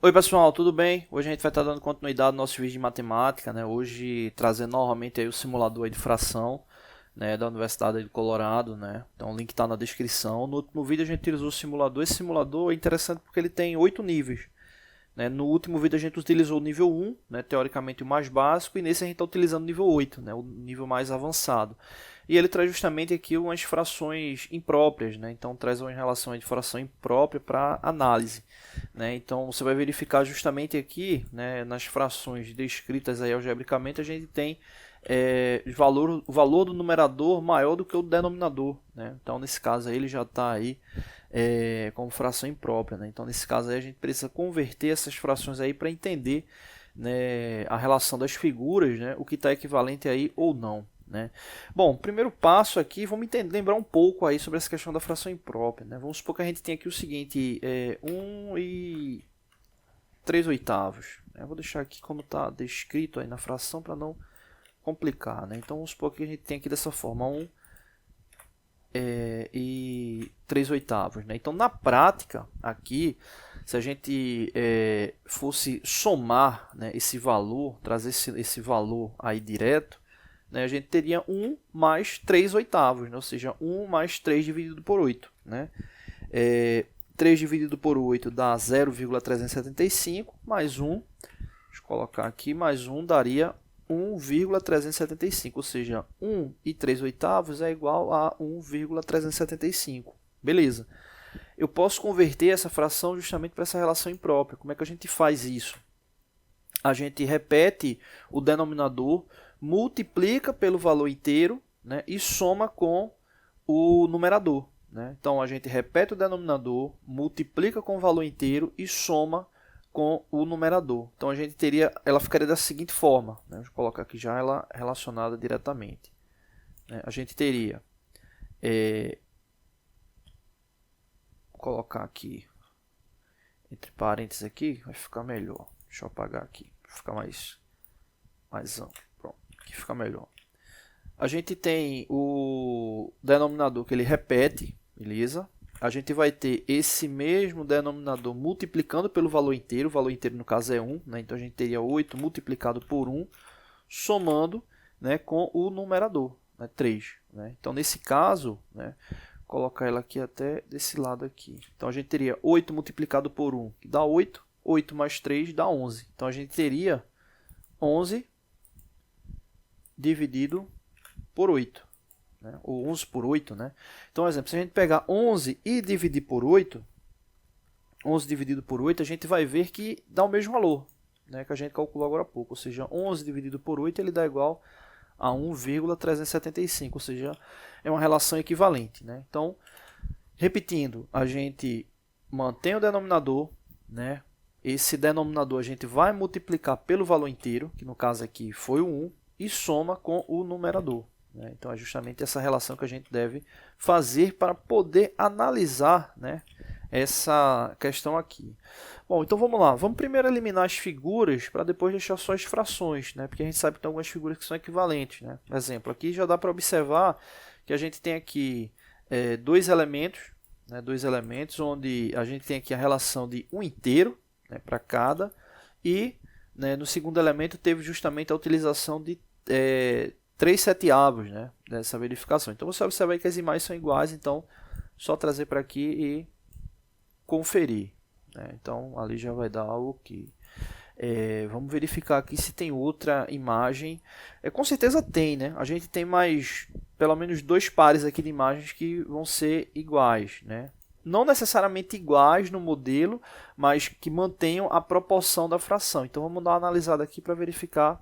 Oi pessoal, tudo bem? Hoje a gente vai estar dando continuidade ao nosso vídeo de matemática, né? Hoje trazendo novamente aí o simulador aí de fração, né, da Universidade aí do Colorado, né? Então o link está na descrição. No último vídeo a gente utilizou o simulador. Esse simulador é interessante porque ele tem 8 níveis, né? No último vídeo a gente utilizou o nível 1, né, teoricamente o mais básico, e nesse a gente está utilizando o nível 8, né, o nível mais avançado. E ele traz justamente aqui umas frações impróprias, né? Então traz uma relação de fração imprópria para análise, né? Então você vai verificar justamente aqui, né, nas frações descritas aí algebricamente, a gente tem o valor do numerador maior do que o denominador, né? Então nesse caso aí ele já está aí como fração imprópria, né? Então nesse caso aí a gente precisa converter essas frações aí para entender, né, a relação das figuras, né, o que está equivalente aí ou não, né? Bom, primeiro passo aqui, vamos lembrar um pouco aí sobre essa questão da fração imprópria, né? Vamos supor que a gente tem aqui o seguinte, 1 e 3 oitavos. Eu vou deixar aqui como está descrito aí na fração para não complicar, né? Então vamos supor que a gente tem aqui dessa forma 1 e 3 oitavos, né? Então na prática aqui, se a gente fosse somar, né, esse valor, trazer esse valor aí direto, né, a gente teria 1 mais 3 oitavos, né? Ou seja, 1 mais 3 dividido por 8. Né? 3 dividido por 8 dá 0,375, mais 1, deixa eu colocar aqui, mais 1 daria 1,375, ou seja, 1 e 3 oitavos é igual a 1,375. Beleza. Eu posso converter essa fração justamente para essa relação imprópria. Como é que a gente faz isso? A gente repete o denominador, multiplica pelo valor inteiro, né, e soma com o numerador. Né? Então, a gente repete o denominador, multiplica com o valor inteiro e soma com o numerador. Então, a gente ela ficaria da seguinte forma. Né? Vou colocar aqui já ela relacionada diretamente. Né? A gente teria... vou colocar aqui entre parênteses aqui, vai ficar melhor. Deixa eu apagar aqui, para ficar mais amplo. Pronto, aqui fica melhor. A gente tem o denominador que ele repete, beleza? A gente vai ter esse mesmo denominador multiplicando pelo valor inteiro. O valor inteiro no caso é 1, né? Então a gente teria 8 multiplicado por 1, somando, né, com o numerador, né, 3. Né? Então nesse caso, né, vou colocar ela aqui até desse lado aqui. Então a gente teria 8 multiplicado por 1, que dá 8. 8 mais 3 dá 11. Então a gente teria 11 dividido por 8. Né? Ou 11 por 8. Né? Então, exemplo, se a gente pegar 11 e dividir por 8, 11 dividido por 8, a gente vai ver que dá o mesmo valor, né, que a gente calculou agora há pouco. Ou seja, 11 dividido por 8 ele dá igual a 1,375. Ou seja, é uma relação equivalente. Né? Então, repetindo, a gente mantém o denominador, né? Esse denominador a gente vai multiplicar pelo valor inteiro, que no caso aqui foi o 1, e soma com o numerador. Né? Então é justamente essa relação que a gente deve fazer para poder analisar, né, essa questão aqui. Bom, então vamos lá. Vamos primeiro eliminar as figuras para depois deixar só as frações, né? Porque a gente sabe que tem algumas figuras que são equivalentes. Né? Exemplo, aqui já dá para observar que a gente tem aqui dois elementos, né, onde a gente tem aqui a relação de um inteiro, né, para cada, e, né, no segundo elemento teve justamente a utilização de 3 seteavos, né, dessa verificação. Então você observa que as imagens são iguais, então só trazer para aqui e conferir. Né? Então ali já vai dar o OK. Vamos verificar aqui se tem outra imagem. Com certeza tem, né? A gente tem mais, pelo menos 2 pares aqui de imagens que vão ser iguais, né? Não necessariamente iguais no modelo, mas que mantenham a proporção da fração. Então vamos dar uma analisada aqui para verificar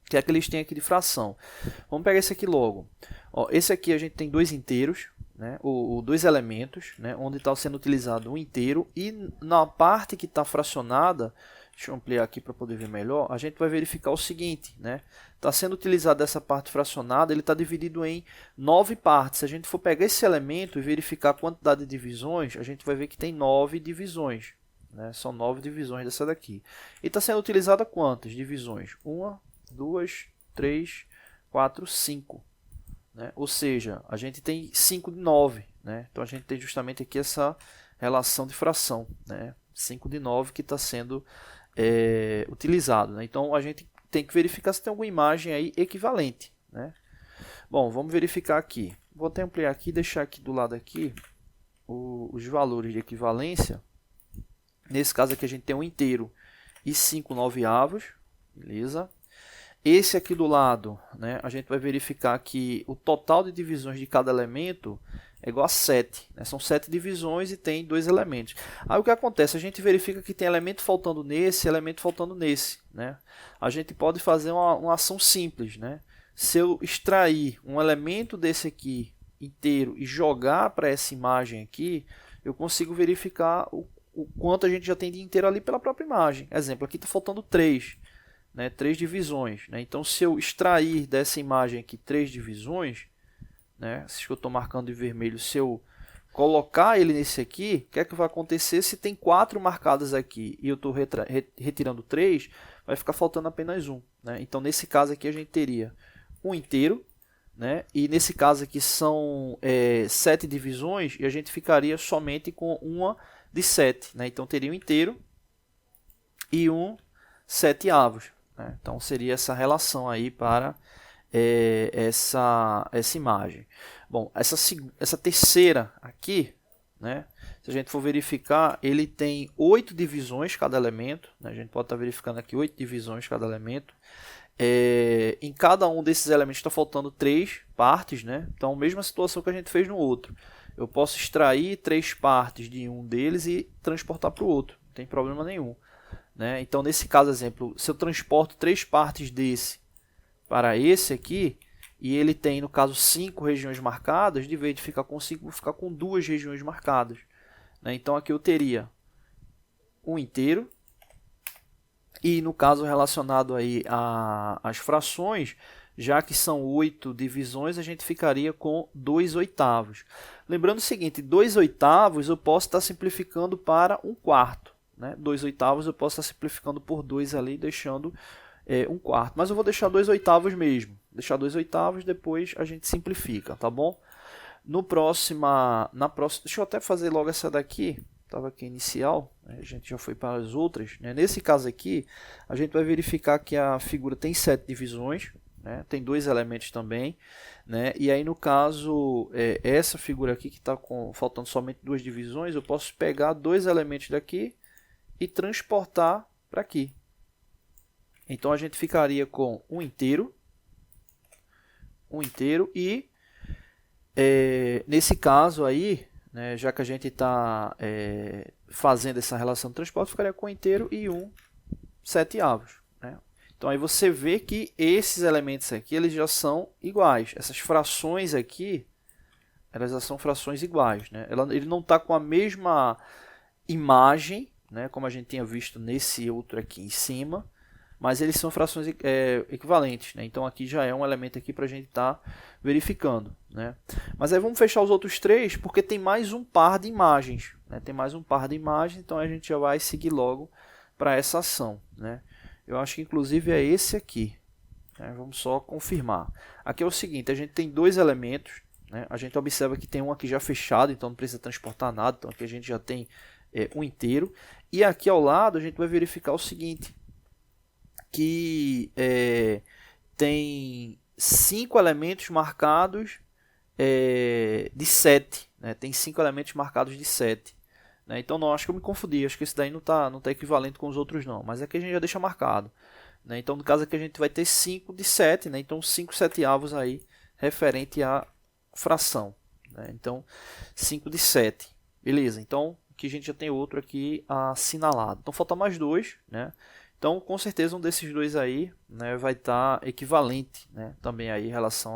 o que é que eles têm aqui de fração. Vamos pegar esse aqui logo. Ó, esse aqui a gente tem 2 inteiros, né, ou 2 elementos, né, onde está sendo utilizado um inteiro, e na parte que está fracionada, deixa eu ampliar aqui para poder ver melhor, a gente vai verificar o seguinte, né, está sendo utilizado essa parte fracionada, ele está dividido em 9 partes. Se a gente for pegar esse elemento e verificar a quantidade de divisões, a gente vai ver que tem 9 divisões. Né, são 9 divisões dessa daqui. E está sendo utilizada quantas divisões? 1, 2, 3, 4, 5. Né? Ou seja, a gente tem 5 de 9. Né? Então a gente tem justamente aqui essa relação de fração. Né? 5 de 9 que está sendo utilizado, né? Então a gente tem que verificar se tem alguma imagem aí equivalente, né? Bom, vamos verificar aqui. Vou até ampliar aqui e deixar aqui do lado aqui os valores de equivalência. Nesse caso aqui a gente tem um inteiro e 5 noveavos, beleza? Esse aqui do lado, né, a gente vai verificar que o total de divisões de cada elemento é igual a 7. Né? São 7 divisões e tem 2 elementos. Aí o que acontece? A gente verifica que tem elemento faltando nesse, elemento faltando nesse. Né? A gente pode fazer uma ação simples. Né? Se eu extrair um elemento desse aqui inteiro e jogar para essa imagem aqui, eu consigo verificar o quanto a gente já tem de inteiro ali pela própria imagem. Exemplo, aqui está faltando 3. Né, 3 divisões. Né? Então, se eu extrair dessa imagem aqui 3 divisões, né, se eu estou marcando de vermelho, se eu colocar ele nesse aqui, o que é que vai acontecer? Se tem 4 marcadas aqui e eu estou retirando 3, vai ficar faltando apenas 1. Né? Então, nesse caso aqui, a gente teria um inteiro, né? E nesse caso aqui são 7 divisões e a gente ficaria somente com uma de 7. Né? Então, teria um inteiro e um 7avos. Então seria essa relação aí para essa imagem. Bom, essa terceira aqui, né, se a gente for verificar, ele tem 8 divisões cada elemento. Né, a gente pode estar verificando aqui 8 divisões cada elemento. Em cada um desses elementos está faltando 3 partes. Né? Então, mesma situação que a gente fez no outro. Eu posso extrair 3 partes de um deles e transportar para o outro. Não tem problema nenhum. Né? Então, nesse caso, exemplo, se eu transporto 3 partes desse para esse aqui, e ele tem, no caso, 5 regiões marcadas, de vez de ficar com 5, vou ficar com 2 regiões marcadas. Né? Então, aqui eu teria um inteiro, e no caso relacionado aí às frações, já que são 8 divisões, a gente ficaria com 2 oitavos. Lembrando o seguinte, 2 oitavos eu posso estar simplificando para 1/4. Né? 2 oitavos eu posso estar simplificando por 2 ali, deixando 1/4. Mas eu vou deixar 2 oitavos mesmo. Deixar 2 oitavos, depois a gente simplifica, tá bom? Na próxima, deixa eu até fazer logo essa daqui. Estava aqui inicial, né? A gente já foi para as outras. Né? Nesse caso aqui, a gente vai verificar que a figura tem 7 divisões. Né? Tem 2 elementos também. Né? E aí, no caso, essa figura aqui que está faltando somente 2 divisões, eu posso pegar 2 elementos daqui e transportar para aqui. Então a gente ficaria com um inteiro e nesse caso aí, né, já que a gente está fazendo essa relação de transporte, ficaria com um inteiro e um 7avos. Né? Então aí você vê que esses elementos aqui eles já são iguais. Essas frações aqui, elas já são frações iguais. Né? Ele não está com a mesma imagem, né, como a gente tinha visto nesse outro aqui em cima, mas eles são frações equivalentes. Né? Então aqui já é um elemento aqui para a gente estar verificando. Né? Mas aí vamos fechar os outros 3, porque tem mais um par de imagens. Né? Tem mais um par de imagens, então a gente já vai seguir logo para essa ação. Né? Eu acho que inclusive é esse aqui. Né? Vamos só confirmar. Aqui é o seguinte, a gente tem 2 elementos. Né? A gente observa que tem um aqui já fechado, então não precisa transportar nada. Então aqui a gente já tem um inteiro. E aqui ao lado a gente vai verificar o seguinte, que tem 5 elementos marcados de 7. Né? Tem 5 elementos marcados de 7. Né? Então não, acho que eu me confundi, acho que esse daí não tá equivalente com os outros não, mas aqui a gente já deixa marcado. Né? Então no caso aqui a gente vai ter 5 de 7, né? Então 5 7avos aí referente à fração. Né? Então 5 de 7. Beleza, então aqui a gente já tem outro aqui assinalado. Então falta mais 2, né? Então com certeza um desses 2 aí, né, vai estar equivalente, né, também aí em relação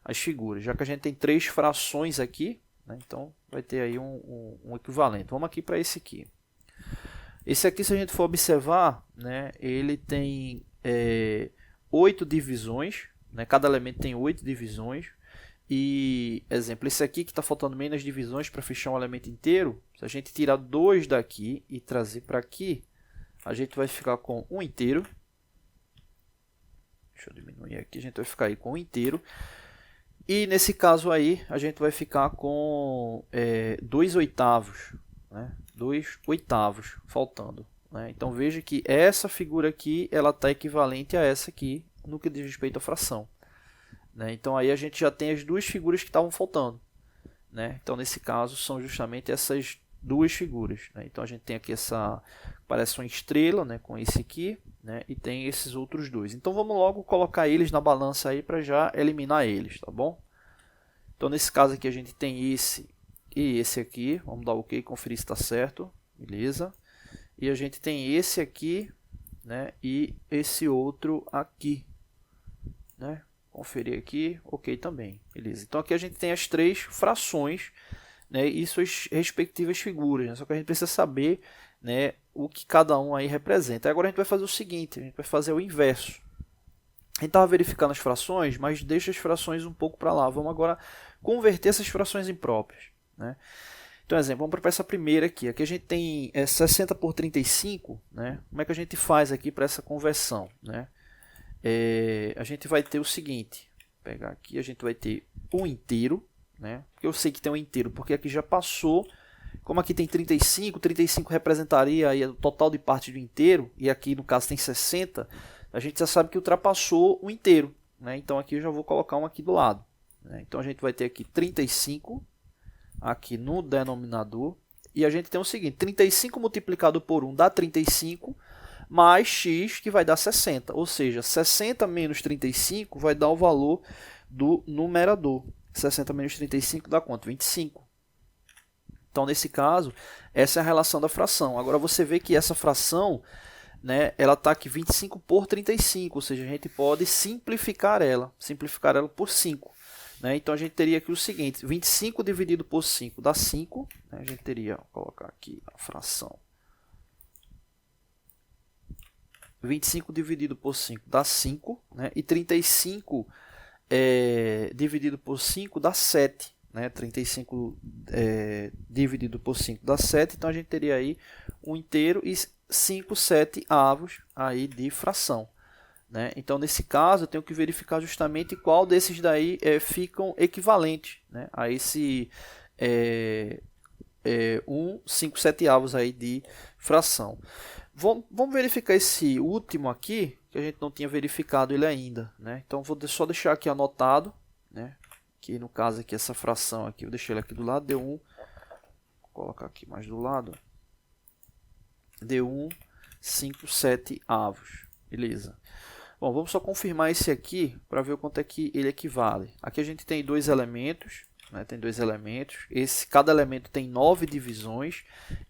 às figuras. Já que a gente tem 3 frações aqui, né, então vai ter aí um equivalente. Vamos aqui para esse aqui. Esse aqui, se a gente for observar, né, ele tem 8 divisões, né, cada elemento tem 8 divisões. E, exemplo, esse aqui que está faltando menos divisões para fechar um elemento inteiro, se a gente tirar 2 daqui e trazer para aqui, a gente vai ficar com um inteiro. Deixa eu diminuir aqui, a gente vai ficar aí com um inteiro. E nesse caso aí, a gente vai ficar com 2 oitavos. Né? 2/8 faltando. Né? Então veja que essa figura aqui ela está equivalente a essa aqui no que diz respeito à fração. Né? Então aí a gente já tem as duas figuras que estavam faltando. Né? Então nesse caso são justamente essas duas figuras. Né? Então a gente tem aqui essa, parece uma estrela, né? Com esse aqui, né? E tem esses outros dois. Então vamos logo colocar eles na balança aí para já eliminar eles, tá bom? Então nesse caso aqui a gente tem esse e esse aqui. Vamos dar OK, conferir se está certo, beleza? E a gente tem esse aqui, né? E esse outro aqui, né? Conferir aqui, OK também, beleza? Então aqui a gente tem as três frações, né, e suas respectivas figuras, né? Só que a gente precisa saber, né, o que cada um aí representa. Agora a gente vai fazer o seguinte, a gente vai fazer o inverso. A gente estava verificando as frações, mas deixa as frações um pouco para lá. Vamos agora converter essas frações impróprias. Né? Então, exemplo, vamos para essa primeira aqui. Aqui a gente tem 60 por 35. Né? Como é que a gente faz aqui para essa conversão? Né? A gente vai ter o seguinte, vou pegar aqui, a gente vai ter um inteiro. Né? Eu sei que tem um inteiro, porque aqui já passou, como aqui tem 35, 35 representaria aí o total de parte do inteiro, e aqui no caso tem 60, a gente já sabe que ultrapassou o inteiro. Né? Então aqui eu já vou colocar um aqui do lado. Né? Então a gente vai ter aqui 35 aqui no denominador, e a gente tem o seguinte, 35 multiplicado por 1 dá 35, mais x que vai dar 60, ou seja, 60 menos 35 vai dar o valor do numerador. 60 menos 35 dá quanto? 25. Então, nesse caso, essa é a relação da fração. Agora, você vê que essa fração, né, ela está aqui 25 por 35, ou seja, a gente pode simplificar ela por 5. Né? Então, a gente teria aqui o seguinte, 25 dividido por 5 dá 5. Né? A gente teria, vou colocar aqui a fração. 25 dividido por 5 dá 5, né? E 35 dividido por 5 dá 7. Né? 35 dividido por 5 dá 7, então a gente teria aí um inteiro e 5 7/8 aí de fração. Né? Então, nesse caso, eu tenho que verificar justamente qual desses daí ficam equivalentes, né? A esse 5 7/8 aí de fração. Vamos verificar esse último aqui, que a gente não tinha verificado ele ainda. Né? Então, vou só deixar aqui anotado, né? Que no caso aqui, essa fração aqui, eu deixei ele aqui do lado, deu 1, vou colocar aqui mais do lado, deu 1 5 7/8, beleza. Bom, vamos só confirmar esse aqui para ver o quanto é que ele equivale. Aqui a gente tem dois elementos, né? Tem dois elementos. Cada elemento tem 9 divisões.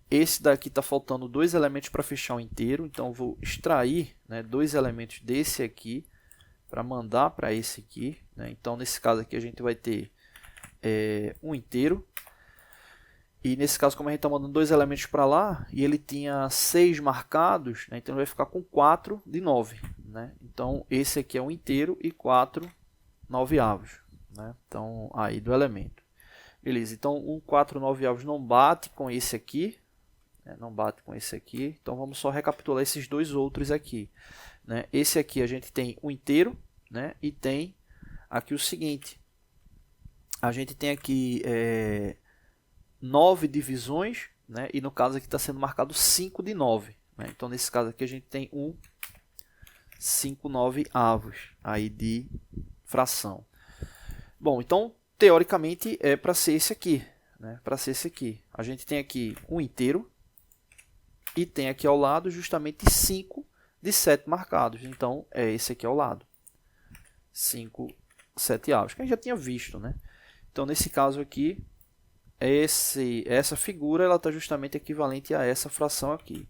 Esse daqui está faltando 2 elementos para fechar o inteiro. Então, eu vou extrair, né, 2 elementos desse aqui para mandar para esse aqui. Né? Então, nesse caso aqui, a gente vai ter um inteiro. E nesse caso, como a gente está mandando 2 elementos para lá, e ele tinha 6 marcados, né? Então ele vai ficar com 4 de 9. Né? Então, esse aqui é um inteiro e 4 9/8. Né? Então, aí do elemento. Beleza, então 1 4 9/8 não bate com esse aqui. Né? Não bate com esse aqui. Então, vamos só recapitular esses dois outros aqui. Né? Esse aqui a gente tem um inteiro, né? E tem aqui o seguinte. A gente tem aqui 9 divisões, né? E no caso aqui está sendo marcado 5 de 9. Né? Então, nesse caso aqui, a gente tem 1 5 9/8 aí de fração. Bom, então, teoricamente, é para ser esse aqui. Né? Para ser esse aqui. A gente tem aqui um inteiro e tem aqui ao lado justamente 5 de 7 marcados. Então, é esse aqui ao lado. 5 7/8, que a gente já tinha visto. Né? Então, nesse caso aqui, essa figura ela está justamente equivalente a essa fração aqui.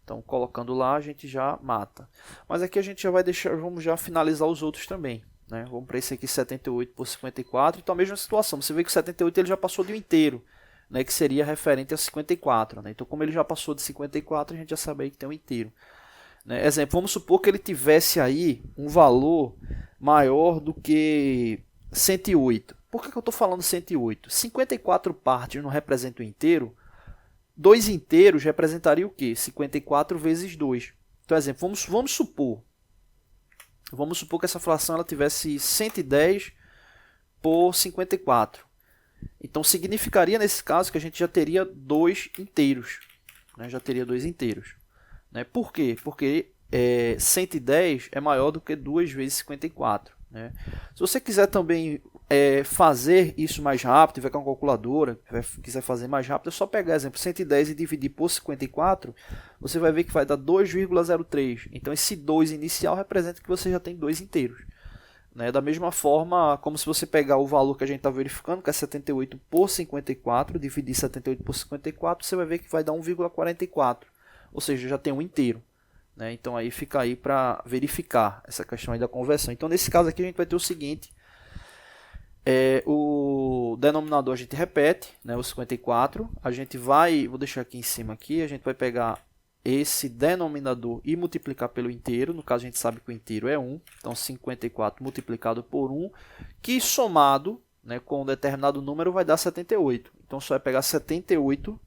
Então, colocando lá, a gente já mata. Mas aqui a gente já vai deixar, vamos já finalizar os outros também. Né? Vamos para esse aqui, 78 por 54. Então, a mesma situação. Você vê que o 78 ele já passou de um inteiro, né? Que seria referente a 54. Né? Então, como ele já passou de 54, a gente já sabe aí que tem um inteiro. Né? Exemplo, vamos supor que ele tivesse aí um valor maior do que 108. Por que eu estou falando 108? 54 partes não representam um inteiro. 2 inteiros representaria o quê? 54 vezes 2. Então, exemplo, vamos supor que essa fração ela tivesse 110 por 54. Então significaria nesse caso que a gente já teria dois inteiros. Né? Já teria dois inteiros. Né? Por quê? Porque 110 é maior do que 2 vezes 54. Né? Se você quiser também fazer isso mais rápido, tiver com a calculadora, quiser fazer mais rápido, é só pegar, exemplo, 110 e dividir por 54, você vai ver que vai dar 2,03. Então esse 2 inicial representa que você já tem dois inteiros. Né? Da mesma forma, como se você pegar o valor que a gente está verificando, que é 78 por 54, dividir 78 por 54, você vai ver que vai dar 1,44. Ou seja, já tem um inteiro. Né? Então aí fica aí para verificar essa questão aí da conversão. Então nesse caso aqui a gente vai ter o seguinte. O denominador a gente repete, né, o 54. A gente vai, vou deixar aqui em cima aqui, a gente vai pegar esse denominador e multiplicar pelo inteiro. No caso a gente sabe que o inteiro é 1. Então 54 multiplicado por 1, que somado, né, com um determinado número vai dar 78. Então só é pegar 78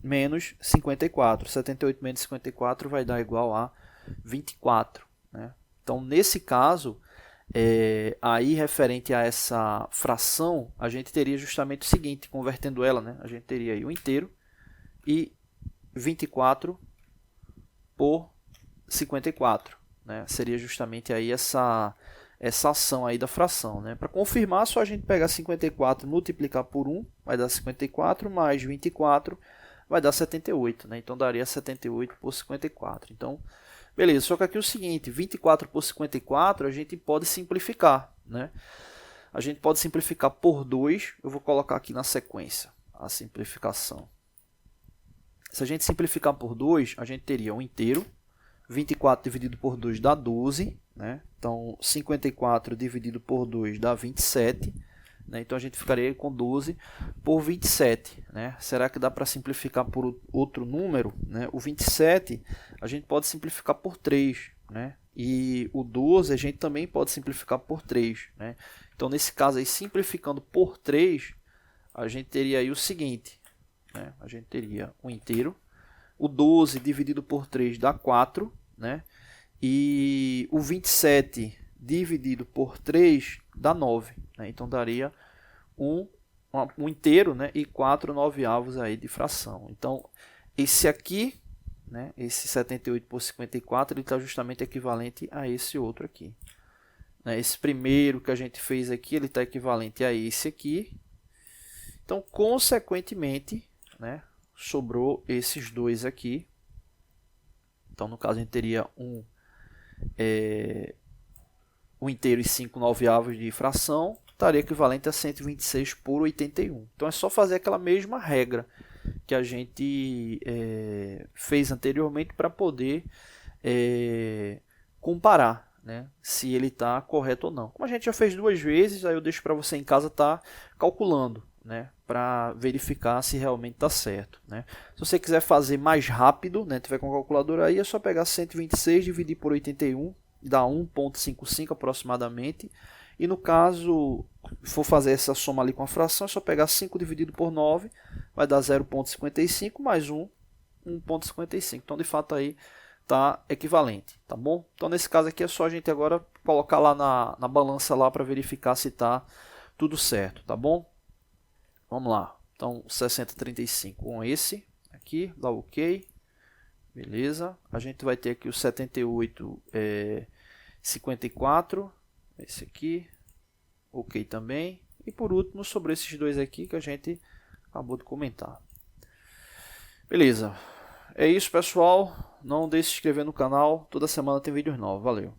menos 54. 78 menos 54 vai dar igual a 24. Né? Então, nesse caso, aí referente a essa fração, a gente teria justamente o seguinte, convertendo ela, né? A gente teria aí o inteiro e 24 por 54. Né? Seria justamente aí essa ação aí da fração. Né? Para confirmar, só a gente pegar 54 e multiplicar por 1, vai dar 54, mais 24 vai dar 78, né? Então daria 78 por 54. Então, beleza, só que aqui é o seguinte, 24 por 54 a gente pode simplificar, né? A gente pode simplificar por 2, eu vou colocar aqui na sequência a simplificação. Se a gente simplificar por 2, a gente teria um inteiro, 24 dividido por 2 dá 12, né? Então 54 dividido por 2 dá 27. Então a gente ficaria com 12 por 27. Né? Será que dá para simplificar por outro número? Né? O 27 a gente pode simplificar por 3. Né? E o 12 a gente também pode simplificar por 3. Né? Então nesse caso aí, simplificando por 3, a gente teria aí o seguinte. Né? A gente teria um inteiro. O 12 dividido por 3 dá 4. Né? E o 27 dividido por 3 dá 9. Né? Então daria um inteiro, né? E 4 noveavos aí de fração. Então esse aqui, né? Esse 78 por 54, ele está justamente equivalente a esse outro aqui. Né? Esse primeiro que a gente fez aqui, ele está equivalente a esse aqui. Então, consequentemente, né? Sobrou esses dois aqui. Então, no caso, a gente teria um inteiro e 5 noveavos de fração, estaria equivalente a 126 por 81. Então é só fazer aquela mesma regra que a gente fez anteriormente para poder comparar, né, se ele está correto ou não. Como a gente já fez duas vezes, aí eu deixo para você em casa estar calculando, né, para verificar se realmente está certo. Né. Se você quiser fazer mais rápido, né, tiver com a calculadora aí, é só pegar 126 dividir por 81, dá 1,55 aproximadamente. E no caso, for fazer essa soma ali com a fração, é só pegar 5 dividido por 9, vai dar 0,55 mais 1,55. Então, de fato, aí está equivalente, tá bom? Então, nesse caso aqui, é só a gente agora colocar lá na balança lá para verificar se está tudo certo, tá bom? Vamos lá. Então, 60,35 com esse aqui, dá OK. Beleza. A gente vai ter aqui o 78,54. Esse aqui. OK também. E por último, sobre esses dois aqui que a gente acabou de comentar. Beleza. É isso, pessoal. Não deixe de se inscrever no canal. Toda semana tem vídeos novos. Valeu.